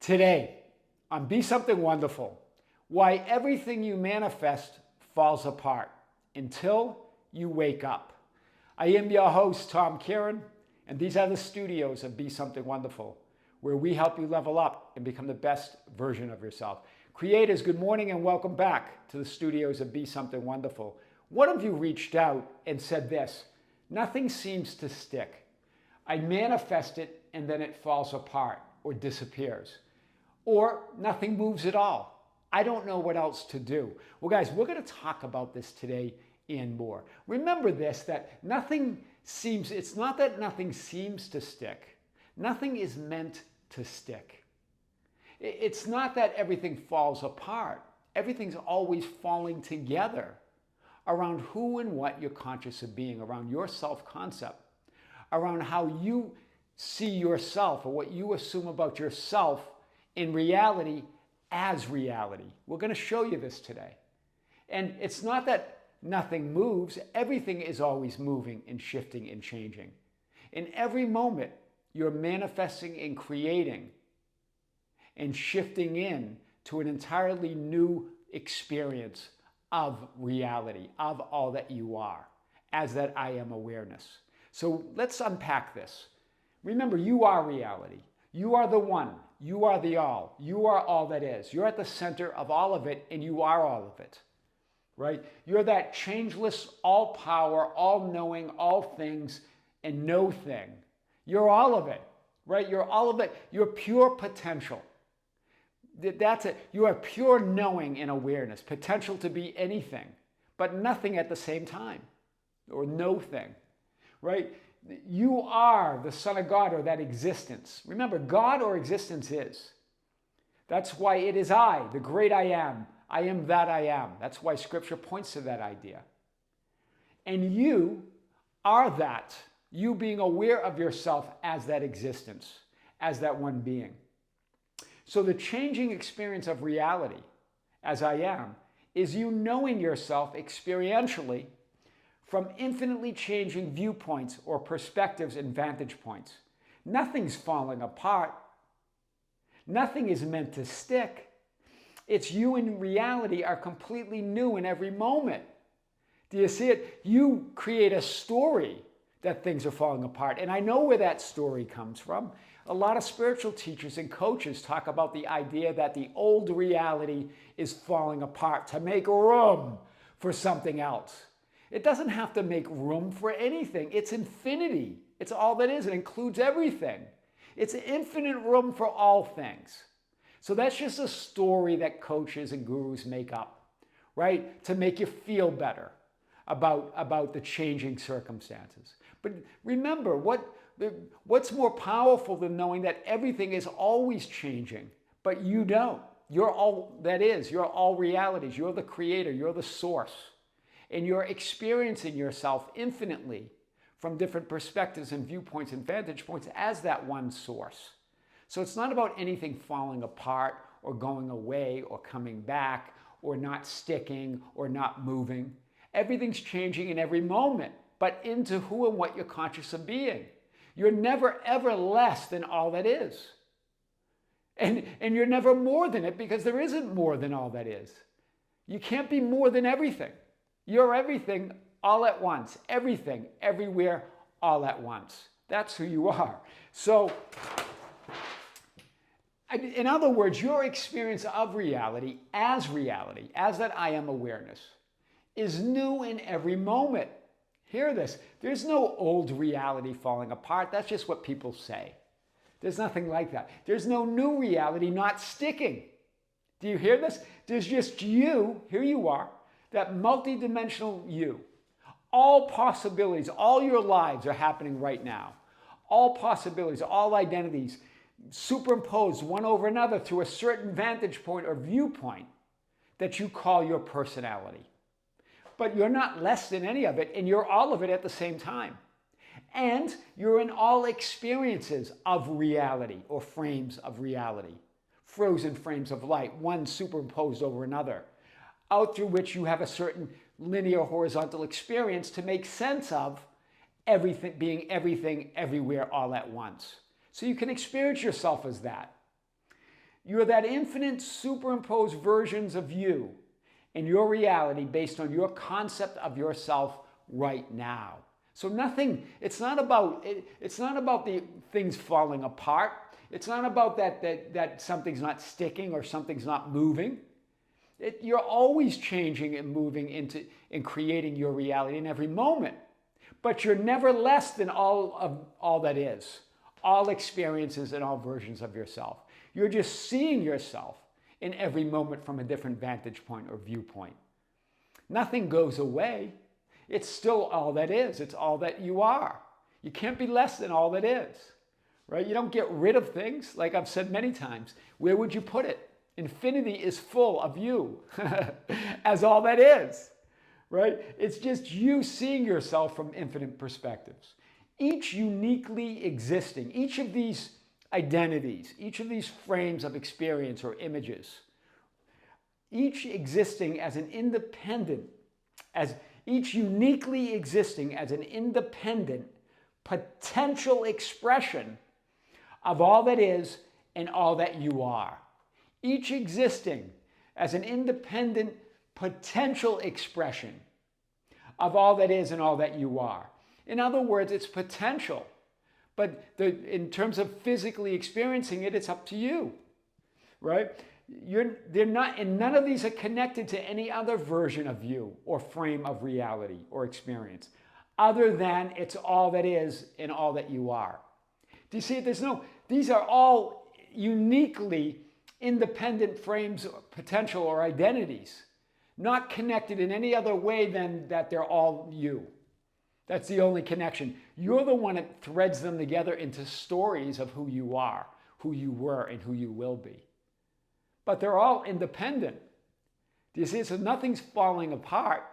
Today, on Be Something Wonderful, why everything you manifest falls apart until you wake up. I am your host, Tom Kearin, and these are the studios of Be Something Wonderful, where we help you level up and become the best version of yourself. Creators, good morning and welcome back to the studios of Be Something Wonderful. One of you reached out and said this: nothing seems to stick. I manifest it and then it falls apart or disappears. Or nothing moves at all. I don't know what else to do. Well, guys, we're going to talk about this today and more. Remember this, that it's not that nothing seems to stick. Nothing is meant to stick. It's not that everything falls apart. Everything's always falling together around who and what you're conscious of being, around your self-concept, around how you see yourself or what you assume about yourself in reality as reality. We're going to show you this today. And it's not that nothing moves. Everything is always moving and shifting and changing. In every moment, you're manifesting and creating and shifting in to an entirely new experience of reality, of all that you are, as that I am awareness. So let's unpack this. Remember, you are reality. You are the one. You are the all. You are all that is. You're at the center of all of it, and you are all of it, right? You're that changeless, all power, all knowing, all things, and no thing. You're all of it, right? You're all of it. You're pure potential. That's it. You are pure knowing and awareness, potential to be anything, but nothing at the same time, or no thing, right? You are the Son of God, or that existence. Remember, God or existence is. That's why it is I, the great I am. I am that I am. That's why Scripture points to that idea. And you are that. You being aware of yourself as that existence, as that one being. So the changing experience of reality, as I am, is you knowing yourself experientially from infinitely changing viewpoints or perspectives and vantage points. Nothing's falling apart. Nothing is meant to stick. It's you in reality are completely new in every moment. Do you see it? You create a story that things are falling apart. And I know where that story comes from. A lot of spiritual teachers and coaches talk about the idea that the old reality is falling apart to make room for something else. It doesn't have to make room for anything. It's infinity. It's all that is. It includes everything. It's infinite room for all things. So that's just a story that coaches and gurus make up, right? To make you feel better about the changing circumstances. But remember, what's more powerful than knowing that everything is always changing, but you don't? You're all that is. You're all realities. You're the creator. You're the source. And you're experiencing yourself infinitely from different perspectives and viewpoints and vantage points as that one source. So it's not about anything falling apart or going away or coming back or not sticking or not moving. Everything's changing in every moment, but into who and what you're conscious of being. You're never, ever less than all that is. And you're never more than it, because there isn't more than all that is. You can't be more than everything. You're everything all at once. Everything, everywhere, all at once. That's who you are. So, in other words, your experience of reality, as that I am awareness, is new in every moment. Hear this. There's no old reality falling apart. That's just what people say. There's nothing like that. There's no new reality not sticking. Do you hear this? There's just you. Here you are. That multidimensional you. All possibilities, all your lives are happening right now. All possibilities, all identities superimposed one over another through a certain vantage point or viewpoint that you call your personality. But you're not less than any of it, and you're all of it at the same time. And you're in all experiences of reality or frames of reality, frozen frames of light, one superimposed over another, out through which you have a certain linear horizontal experience to make sense of everything being everything everywhere all at once. So you can experience yourself as that. You're that infinite superimposed versions of you in your reality based on your concept of yourself right now. So it's not about the things falling apart. It's not about that something's not sticking or something's not moving. You're always changing and moving and creating your reality in every moment. But you're never less than all that is, all experiences and all versions of yourself. You're just seeing yourself in every moment from a different vantage point or viewpoint. Nothing goes away. It's still all that is. It's all that you are. You can't be less than all that is, right? You don't get rid of things. Like I've said many times, where would you put it? Infinity is full of you as all that is, right? It's just you seeing yourself from infinite perspectives. Each uniquely existing, each of these identities, each of these frames of experience or images, each existing as an independent, each uniquely existing as an independent potential expression of all that is and all that you are. Each existing as an independent potential expression of all that is and all that you are. In other words, it's potential. But in terms of physically experiencing it, it's up to you, right? They're not, and none of these are connected to any other version of you or frame of reality or experience, other than it's all that is and all that you are. Do you see it? These are all uniquely independent frames, potential, or identities, not connected in any other way than that they're all you. That's the only connection. You're the one that threads them together into stories of who you are, who you were, and who you will be. But they're all independent. Do you see? So nothing's falling apart.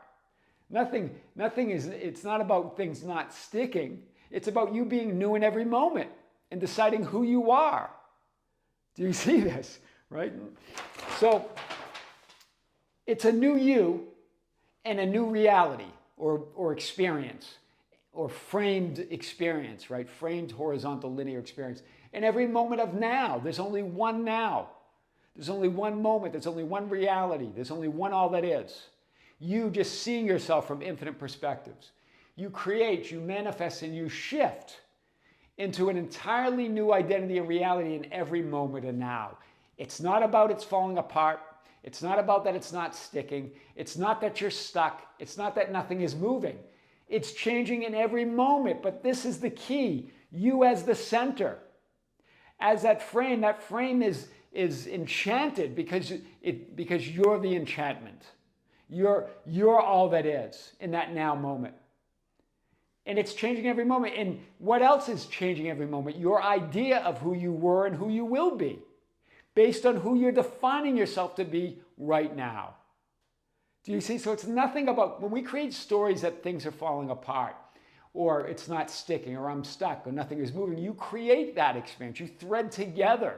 It's not about things not sticking. It's about you being new in every moment and deciding who you are. Do you see this? Right? So it's a new you and a new reality or experience or framed experience, right? Framed horizontal linear experience. In every moment of now, there's only one now. There's only one moment. There's only one reality. There's only one all that is. You just seeing yourself from infinite perspectives. You create, you manifest, and you shift into an entirely new identity and reality in every moment of now. It's not about it's falling apart. It's not about that it's not sticking. It's not that you're stuck. It's not that nothing is moving. It's changing in every moment, but this is the key. You as the center. As that frame is enchanted because you're the enchantment. You're all that is in that now moment. And it's changing every moment. And what else is changing every moment? Your idea of who you were and who you will be, based on who you're defining yourself to be right now. Do you see? So it's nothing about, when we create stories that things are falling apart, or it's not sticking, or I'm stuck, or nothing is moving, you create that experience. You thread together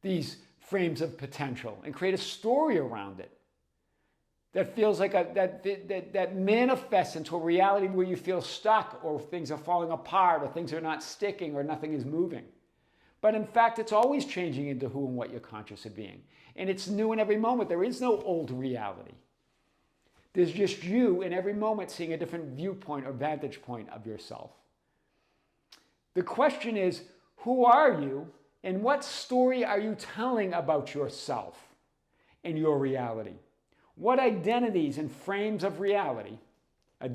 these frames of potential and create a story around it that feels like that manifests into a reality where you feel stuck, or things are falling apart, or things are not sticking, or nothing is moving. But in fact, it's always changing into who and what you're conscious of being. And it's new in every moment. There is no old reality. There's just you in every moment seeing a different viewpoint or vantage point of yourself. The question is, who are you, and what story are you telling about yourself and your reality? What identities and frames of reality are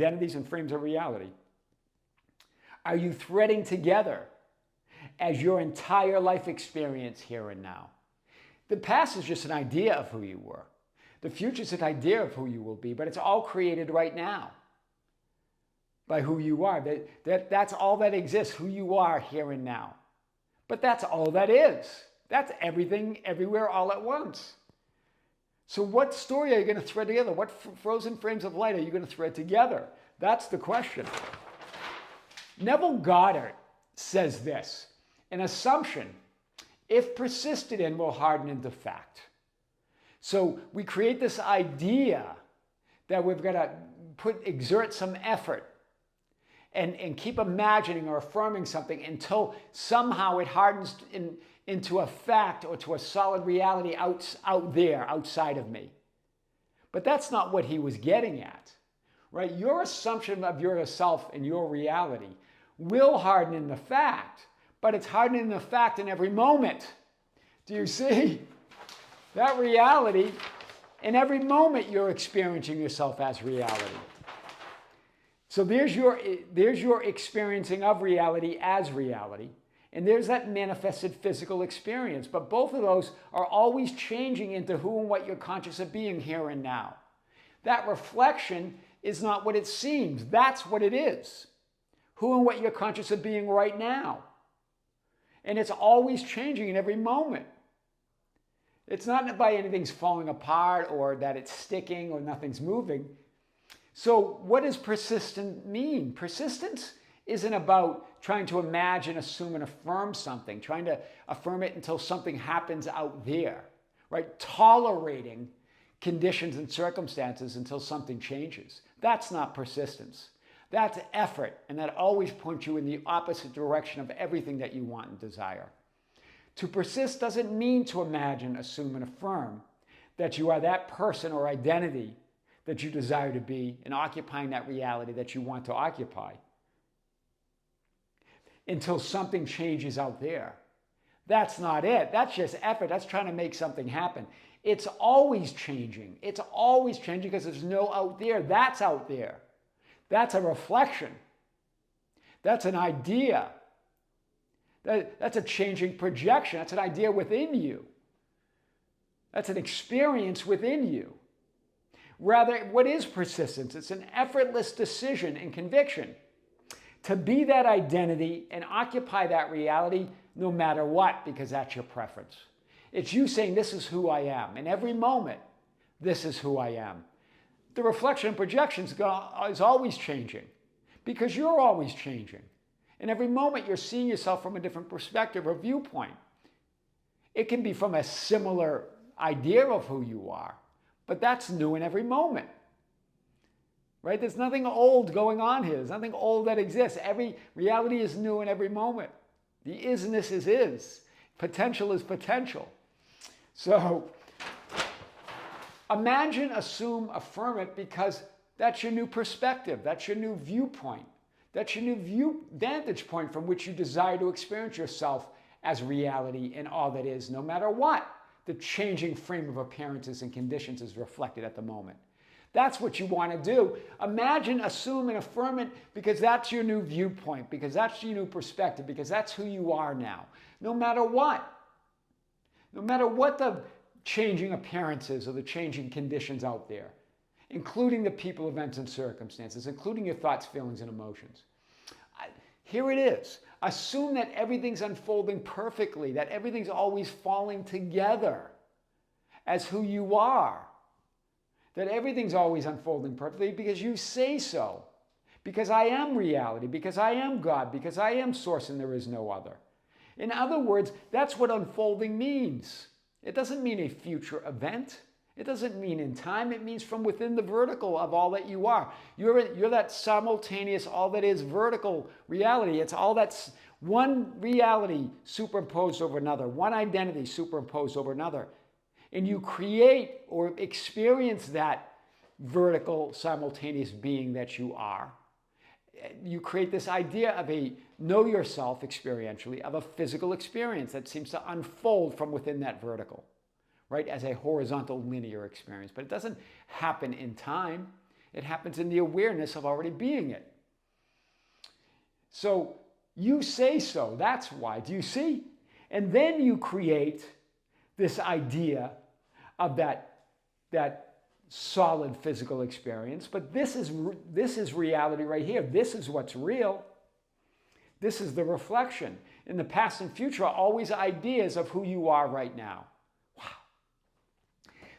you threading together as your entire life experience here and now? The past is just an idea of who you were. The future is an idea of who you will be, but it's all created right now by who you are. That's all that exists, who you are here and now. But that's all that is. That's everything, everywhere, all at once. So what story are you going to thread together? What frozen frames of light are you going to thread together? That's the question. Neville Goddard says this: an assumption, if persisted in, will harden into fact. So we create this idea that we've got to exert some effort and keep imagining or affirming something until somehow it hardens into a fact or to a solid reality out there, outside of me. But that's not what he was getting at, right? Your assumption of yourself and your reality will harden in the fact, but it's hardening in the fact in every moment. Do you see? That reality, in every moment you're experiencing yourself as reality. So there's your experiencing of reality as reality. And there's that manifested physical experience. But both of those are always changing into who and what you're conscious of being here and now. That reflection is not what it seems. That's what it is. Who and what you're conscious of being right now. And it's always changing in every moment. It's not by anything's falling apart or that it's sticking or nothing's moving. So what does persistent mean? Persistence isn't about trying to imagine, assume, and affirm something, trying to affirm it until something happens out there, right? Tolerating conditions and circumstances until something changes. That's not persistence. That's effort, and that always points you in the opposite direction of everything that you want and desire. To persist doesn't mean to imagine, assume, and affirm that you are that person or identity that you desire to be and occupying that reality that you want to occupy until something changes out there. That's not it. That's just effort. That's trying to make something happen. It's always changing. It's always changing because there's no out there. That's out there. That's a reflection. That's an idea. That's a changing projection. That's an idea within you. That's an experience within you. Rather, what is persistence? It's an effortless decision and conviction to be that identity and occupy that reality no matter what, because that's your preference. It's you saying, this is who I am. In every moment, this is who I am. The reflection and projections is always changing because you're always changing. In every moment, you're seeing yourself from a different perspective or viewpoint. It can be from a similar idea of who you are, but that's new in every moment. Right? There's nothing old going on here. There's nothing old that exists. Every reality is new in every moment. The isness is. Potential is potential. So imagine, assume, affirm it because that's your new perspective. That's your new viewpoint. That's your new vantage point from which you desire to experience yourself as reality in all that is, no matter what the changing frame of appearances and conditions is reflected at the moment. That's what you want to do. Imagine, assume, and affirm it because that's your new viewpoint, because that's your new perspective, because that's who you are now. No matter what. No matter what the changing appearances or the changing conditions out there, including the people, events, and circumstances, including your thoughts, feelings, and emotions. Here it is. Assume that everything's unfolding perfectly, that everything's always falling together as who you are. That everything's always unfolding perfectly because you say so. Because I am reality, because I am God, because I am source and there is no other. In other words, that's what unfolding means. It doesn't mean a future event. It doesn't mean in time. It means from within the vertical of all that you are. You're that simultaneous, all that is vertical reality. It's all that's one reality superimposed over another, one identity superimposed over another. And you create or experience that vertical simultaneous being that you are. You create this idea of a know yourself experientially, of a physical experience that seems to unfold from within that vertical, right, as a horizontal linear experience. But it doesn't happen in time. It happens in the awareness of already being it. So you say so. That's why. Do you see? And then you create this idea of that solid physical experience. But this is reality right here. This is what's real. This is the reflection. In the past and future are always ideas of who you are right now. Wow.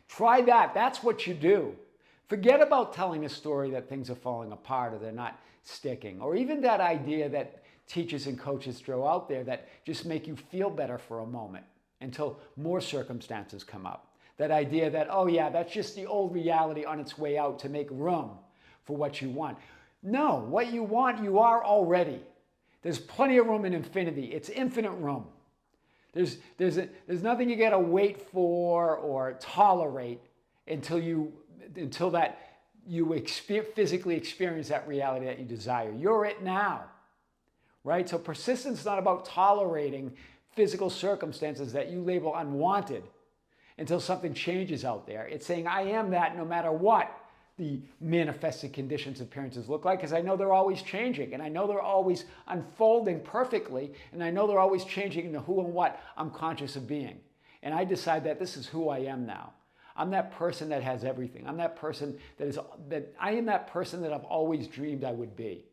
Try that. That's what you do. Forget about telling a story that things are falling apart or they're not sticking, or even that idea that teachers and coaches throw out there that just make you feel better for a moment until more circumstances come up. That idea that, oh yeah, that's just the old reality on its way out to make room for what you want. No, what you want, you are already. There's plenty of room in infinity. It's infinite room. There's nothing you got to wait for or tolerate until you physically experience that reality that you desire. You're it now, right? So persistence is not about tolerating physical circumstances that you label unwanted until something changes out there. It's saying, I am that no matter what the manifested conditions, appearances look like, because I know they're always changing, and I know they're always unfolding perfectly, and I know they're always changing into who and what I'm conscious of being. And I decide that this is who I am now. I'm that person that has everything. I'm that person I am that person that I've always dreamed I would be.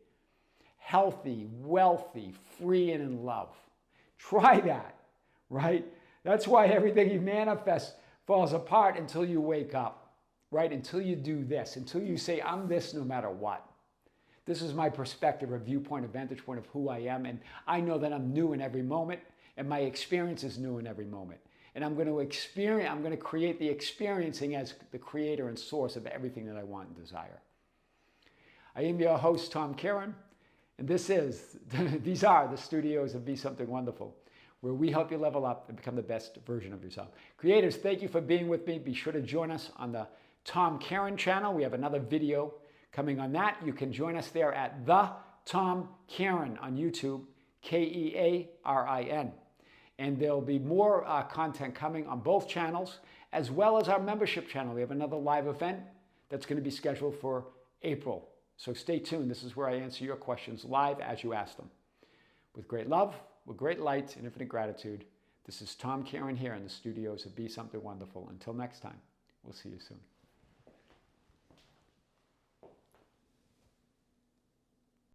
Healthy, wealthy, free, and in love. Try that, right? That's why everything you manifest falls apart until you wake up, right? Until you do this, until you say, I'm this no matter what. This is my perspective, a viewpoint, a vantage point of who I am, and I know that I'm new in every moment, and my experience is new in every moment. And I'm going to create the experiencing as the creator and source of everything that I want and desire. I am your host, Tom Kearin, and these are the studios of Be Something Wonderful, where we help you level up and become the best version of yourself. Creators, thank you for being with me. Be sure to join us on the Tom Kearin channel. We have another video coming on that. You can join us there at The Tom Kearin on YouTube, Kearin. And there'll be more content coming on both channels, as well as our membership channel. We have another live event that's going to be scheduled for April. So stay tuned. This is where I answer your questions live as you ask them. With great love, with great light, and infinite gratitude, this is Tom Kearin here in the studios of Be Something Wonderful. Until next time, we'll see you soon.